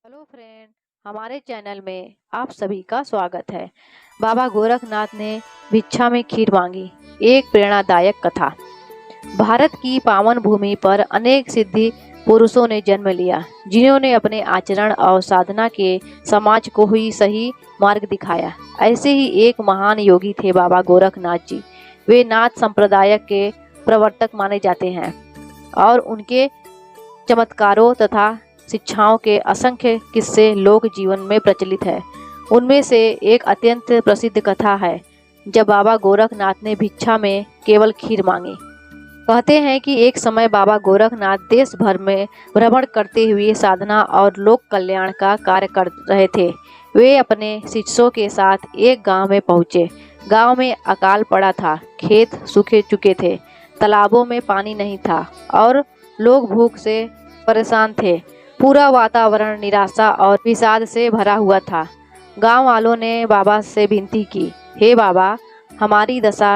Hello friend, हमारे channel में आप सभी का स्वागत है। बाबा गोरखनाथ ने भिक्षा में खीर मांगी, एक प्रेरणादायक कथा। भारत की पावन भूमि पर अनेक सिद्धि पुरुषों ने जन्म लिया, जिन्होंने अपने आचरण और साधना के समाज को ही सही मार्ग दिखाया। ऐसे ही एक महान योगी थे बाबा गोरखनाथ जी। वे नाथ संप्रदाय के प्रवर्तक माने जाते हैं और उनके चमत्कारों तथा शिक्षाओं के असंख्य किस्से लोक जीवन में प्रचलित है। उनमें से एक अत्यंत प्रसिद्ध कथा है, जब बाबा गोरखनाथ ने भिक्षा में केवल खीर मांगी। कहते हैं कि एक समय बाबा गोरखनाथ देश भर में भ्रमण करते हुए साधना और लोक कल्याण का कार्य कर रहे थे। वे अपने शिष्यों के साथ एक गांव में पहुंचे। गांव में अकाल पड़ा था, खेत सूखे चुके थे, तालाबों में पानी नहीं था और लोग भूख से परेशान थे। पूरा वातावरण निराशा और विषाद से भरा हुआ था। गांव वालों ने बाबा से विनती की, हे बाबा, हमारी दशा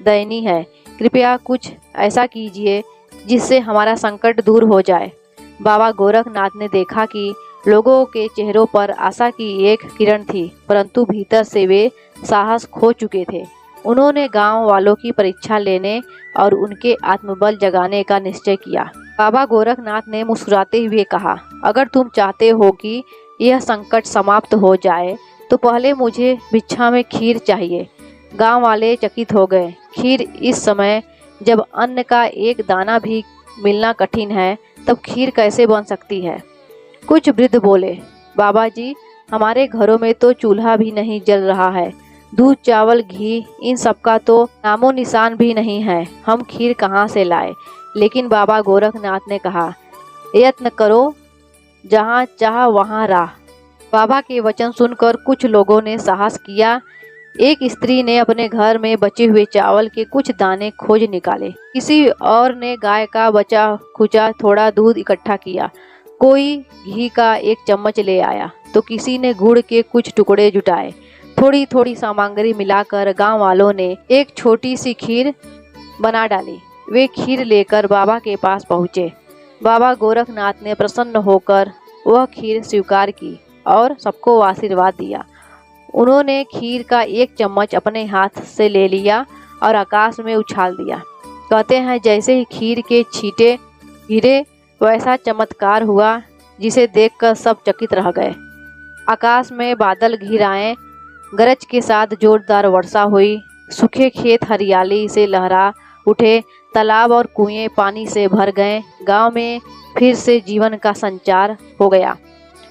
दयनीय है, कृपया कुछ ऐसा कीजिए जिससे हमारा संकट दूर हो जाए। बाबा गोरखनाथ ने देखा कि लोगों के चेहरों पर आशा की एक किरण थी, परंतु भीतर से वे साहस खो चुके थे। उन्होंने गांव वालों की परीक्षा लेने और उनके आत्मबल जगाने का निश्चय किया। बाबा गोरखनाथ ने मुस्कुराते हुए कहा, अगर तुम चाहते हो कि यह संकट समाप्त हो जाए तो पहले मुझे भिक्षा में खीर चाहिए। गांव वाले चकित हो गए। खीर? इस समय जब अन्न का एक दाना भी मिलना कठिन है, तब खीर कैसे बन सकती है? कुछ वृद्ध बोले, बाबा जी, हमारे घरों में तो चूल्हा भी नहीं जल रहा है, दूध चावल घी इन सब का तो नामो निशान भी नहीं है, हम खीर कहाँ से लाए? लेकिन बाबा गोरखनाथ ने कहा, यत्न करो, जहाँ चाह वहाँ राह। बाबा के वचन सुनकर कुछ लोगों ने साहस किया। एक स्त्री ने अपने घर में बचे हुए चावल के कुछ दाने खोज निकाले। किसी और ने गाय का बचा खुचा थोड़ा दूध इकट्ठा किया। कोई घी का एक चम्मच ले आया तो किसी ने गुड़ के कुछ टुकड़े जुटाए। थोड़ी थोड़ी सामग्री मिलाकर गांव वालों ने एक छोटी सी खीर बना डाली। वे खीर लेकर बाबा के पास पहुँचे। बाबा गोरखनाथ ने प्रसन्न होकर वह खीर स्वीकार की और सबको आशीर्वाद दिया। उन्होंने खीर का एक चम्मच अपने हाथ से ले लिया और आकाश में उछाल दिया। कहते हैं जैसे ही खीर के छींटे गिरे, वैसा चमत्कार हुआ जिसे देखकर सब चकित रह गए। आकाश में बादल घिर आए, गरज के साथ जोरदार वर्षा हुई, सूखे खेत हरियाली से लहरा उठे, तालाब और कुएं पानी से भर गए। गांव में फिर से जीवन का संचार हो गया।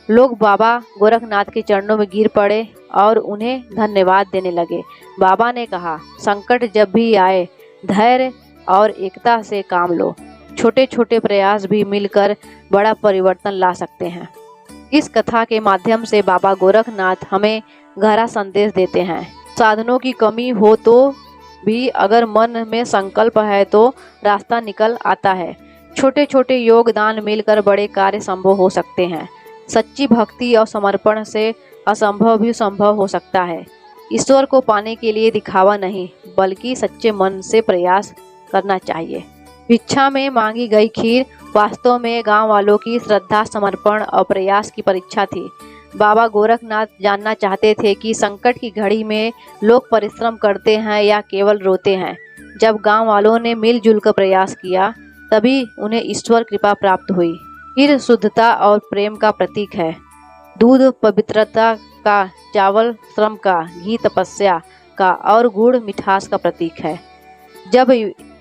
लोग बाबा गोरखनाथ के चरणों में गिर पड़े और उन्हें धन्यवाद देने लगे। बाबा ने कहा, संकट जब भी आए, धैर्य और एकता से काम लो। छोटे छोटे प्रयास भी मिलकर बड़ा परिवर्तन ला सकते हैं। इस कथा के माध्यम से बाबा गोरखनाथ हमें गहरा संदेश देते हैं। साधनों की कमी हो तो भी अगर मन में संकल्प है तो रास्ता निकल आता है। छोटे छोटे योगदान मिलकर बड़े कार्य संभव हो सकते हैं। सच्ची भक्ति और समर्पण से असंभव भी संभव हो सकता है। ईश्वर को पाने के लिए दिखावा नहीं, बल्कि सच्चे मन से प्रयास करना चाहिए। भिक्षा में मांगी गई खीर वास्तव में गांव वालों की श्रद्धा, समर्पण और प्रयास की परीक्षा थी। बाबा गोरखनाथ जानना चाहते थे कि संकट की घड़ी में लोग परिश्रम करते हैं या केवल रोते हैं। जब गांव वालों ने मिलजुल कर प्रयास किया, तभी उन्हें ईश्वर कृपा प्राप्त हुई। खीर शुद्धता और प्रेम का प्रतीक है, दूध पवित्रता का, चावल श्रम का, घी तपस्या का और गुड़ मिठास का प्रतीक है। जब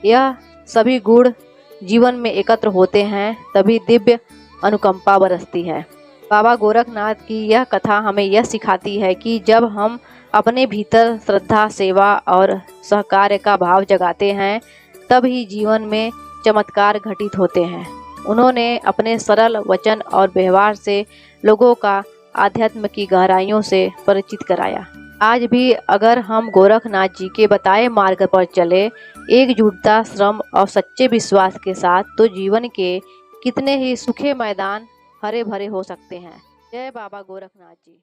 यह सभी गुण जीवन में एकत्र होते हैं, तभी दिव्य अनुकंपा बरसती है। बाबा गोरखनाथ की यह कथा हमें यह सिखाती है कि जब हम अपने भीतर श्रद्धा, सेवा और सहकार्य का भाव जगाते हैं, तब ही जीवन में चमत्कार घटित होते हैं। उन्होंने अपने सरल वचन और व्यवहार से लोगों का आध्यात्म की गहराइयों से परिचित कराया। आज भी अगर हम गोरखनाथ जी के बताए मार्ग पर चले, एकजुटता, श्रम और सच्चे विश्वास के साथ, तो जीवन के कितने ही सूखे मैदान हरे भरे हो सकते हैं। जय बाबा गोरखनाथ जी।